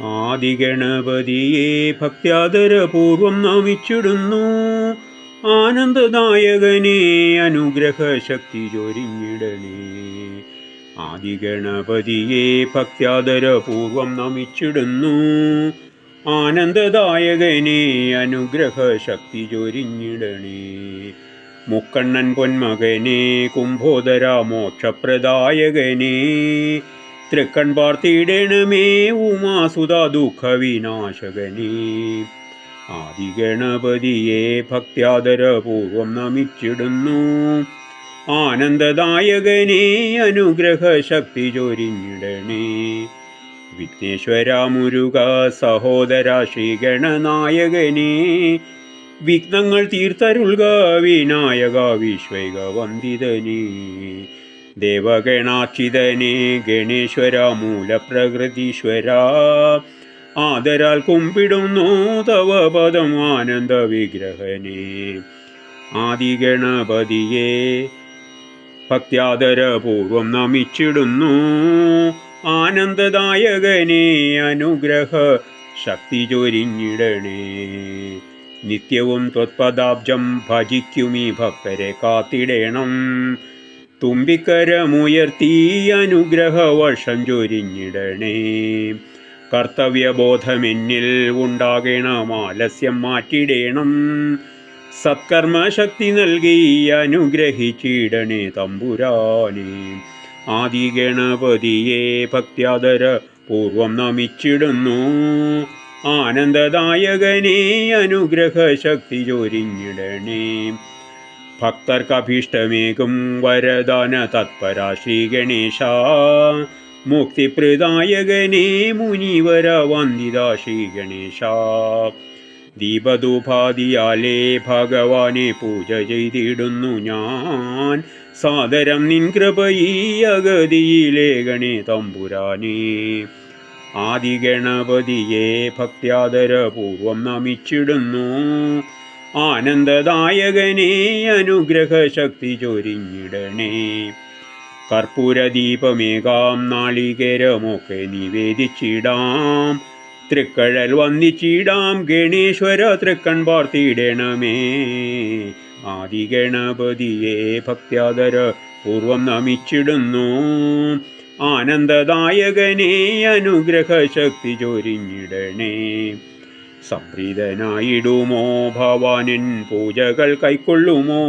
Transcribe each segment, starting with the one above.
ആദിഗണപതിയെ ഭക്ത്യാദരപൂർവം നമിച്ചിടുന്നു. ആനന്ദദായകനെ അനുഗ്രഹ ശക്തി ചൊരിഞ്ഞിടണേ. ആദിഗണപതിയെ ഭക്ത്യാദരപൂർവം നമിച്ചിടുന്നു. ആനന്ദദായകനെ അനുഗ്രഹ ശക്തി ചൊരിഞ്ഞിടണേ. മുക്കണ്ണൻ പൊന്മകനെ കുംഭോദര മോക്ഷപ്രദായകനെ തൃക്കൺ പാർത്തിടണമേ ഉമാസുത ദുഃഖവിനാശകനേ. ആദിഗണപതിയെ ഭക്ത്യാദരപൂർവം നമിച്ചിടുന്നു. ആനന്ദദായകനെ അനുഗ്രഹ ശക്തി ചൊരിഞ്ഞിടണേ. വിഘ്നേശ്വര മുരുക സഹോദര ശ്രീഗണനായകനെ വിഘ്നങ്ങൾ തീർത്തരുൾക വിനായക വിശ്വൈക വന്ദിതനേ. ദേവഗണാർച്ചിതനെ ഗണേശ്വര മൂലപ്രകൃതീശ്വര ആദരാൽ കുമ്പിടുന്നു തവ പദം ആനന്ദ വിഗ്രഹനെ. ആദിഗണപതിയെ ഭക്ത്യാദരപൂർവം നമിച്ചിടുന്നു. ആനന്ദദായകനെ അനുഗ്രഹ ശക്തി ചൊരിഞ്ഞിടണേ. നിത്യവും ത്വത്പദാബ്ജം ഭജിക്കുമീ ഭക്തരെ കാത്തിടേണം. തുമ്പിക്കരമുയർത്തി അനുഗ്രഹ വർഷം ചൊരിഞ്ഞിടണേ. കർത്തവ്യബോധമെന്നിൽ ഉണ്ടാകണം, ആലസ്യം മാറ്റിടേണം. സത്കർമ്മശക്തി നൽകി അനുഗ്രഹിച്ചിടണേ തമ്പുരാനെ. ആദിഗണപതിയെ ഭക്ത്യാദര പൂർവം നമിച്ചിടുന്നു. ആനന്ദദായകനെ അനുഗ്രഹ ശക്തി ചൊരിഞ്ഞിടണേ. ഭക്തർക്കഭീഷ്ടമേകും വരദാന തത്പര ശ്രീഗണേശ മുക്തിപ്രദായകനെ മുനിവര വന്ദിത ശ്രീഗണേശ. ദീപധൂപാദിയാലേ ഭഗവാനെ പൂജ ചെയ്തിടുന്നു ഞാൻ. സാദരം നിൻ കൃപയീ അഗതിയിലേകണേ തമ്പുരാനേ. ആദിഗണപതിയെ ഭക്ത്യാദരപൂർവം നമിച്ചിടുന്നു. ആനന്ദദായകനെ അനുഗ്രഹ ശക്തി ചൊരിഞ്ഞിടണേ. കർപ്പൂരദീപമേകാം നാളികേരമൊക്കെ നിവേദിച്ചിടാം. തൃക്കഴൽ വന്നിച്ചിടാം ഗണേശ്വര തൃക്കൺ പാർത്തിടണമേ. ആദിഗണപതിയെ ഭക്ത്യാദര പൂർവം നമിച്ചിടുന്നു. ആനന്ദദായകനെ അനുഗ്രഹ ശക്തി ചൊരിഞ്ഞിടണേ. സംപ്രീതനായിടുമോ ഭവാനൻ പൂജകൾ കൈക്കൊള്ളുമോ?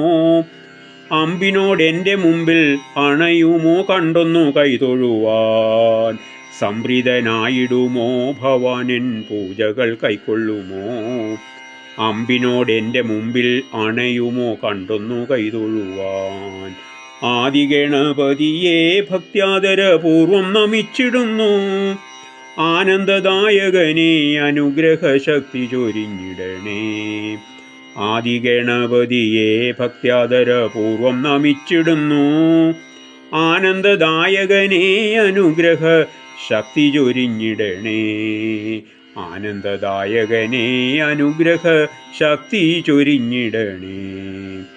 അമ്പിനോടെൻ്റെ മുമ്പിൽ അണയുമോ കണ്ടൊന്നു കൈതൊഴുവാൻ? സംപ്രീതനായിടുമോ ഭവാനൻ പൂജകൾ കൈക്കൊള്ളുമോ? അമ്പിനോടെൻ്റെ മുമ്പിൽ അണയുമോ കണ്ടൊന്നു കൈതൊഴുവാൻ? ആദിഗണപതിയെ ഭക്ത്യാദരപൂർവം നമിച്ചിടുന്നു. ആനന്ദദായകനെ അനുഗ്രഹ ശക്തി ചൊരിഞ്ഞിടണേ. ആദിഗണപതിയെ ഭക്ത്യാദരപൂർവം നമിച്ചിടുന്നു. ആനന്ദദായകനെ അനുഗ്രഹ ശക്തി ചൊരിഞ്ഞിടണേ. ആനന്ദദായകനെ അനുഗ്രഹ ശക്തി ചൊരിഞ്ഞിടണേ.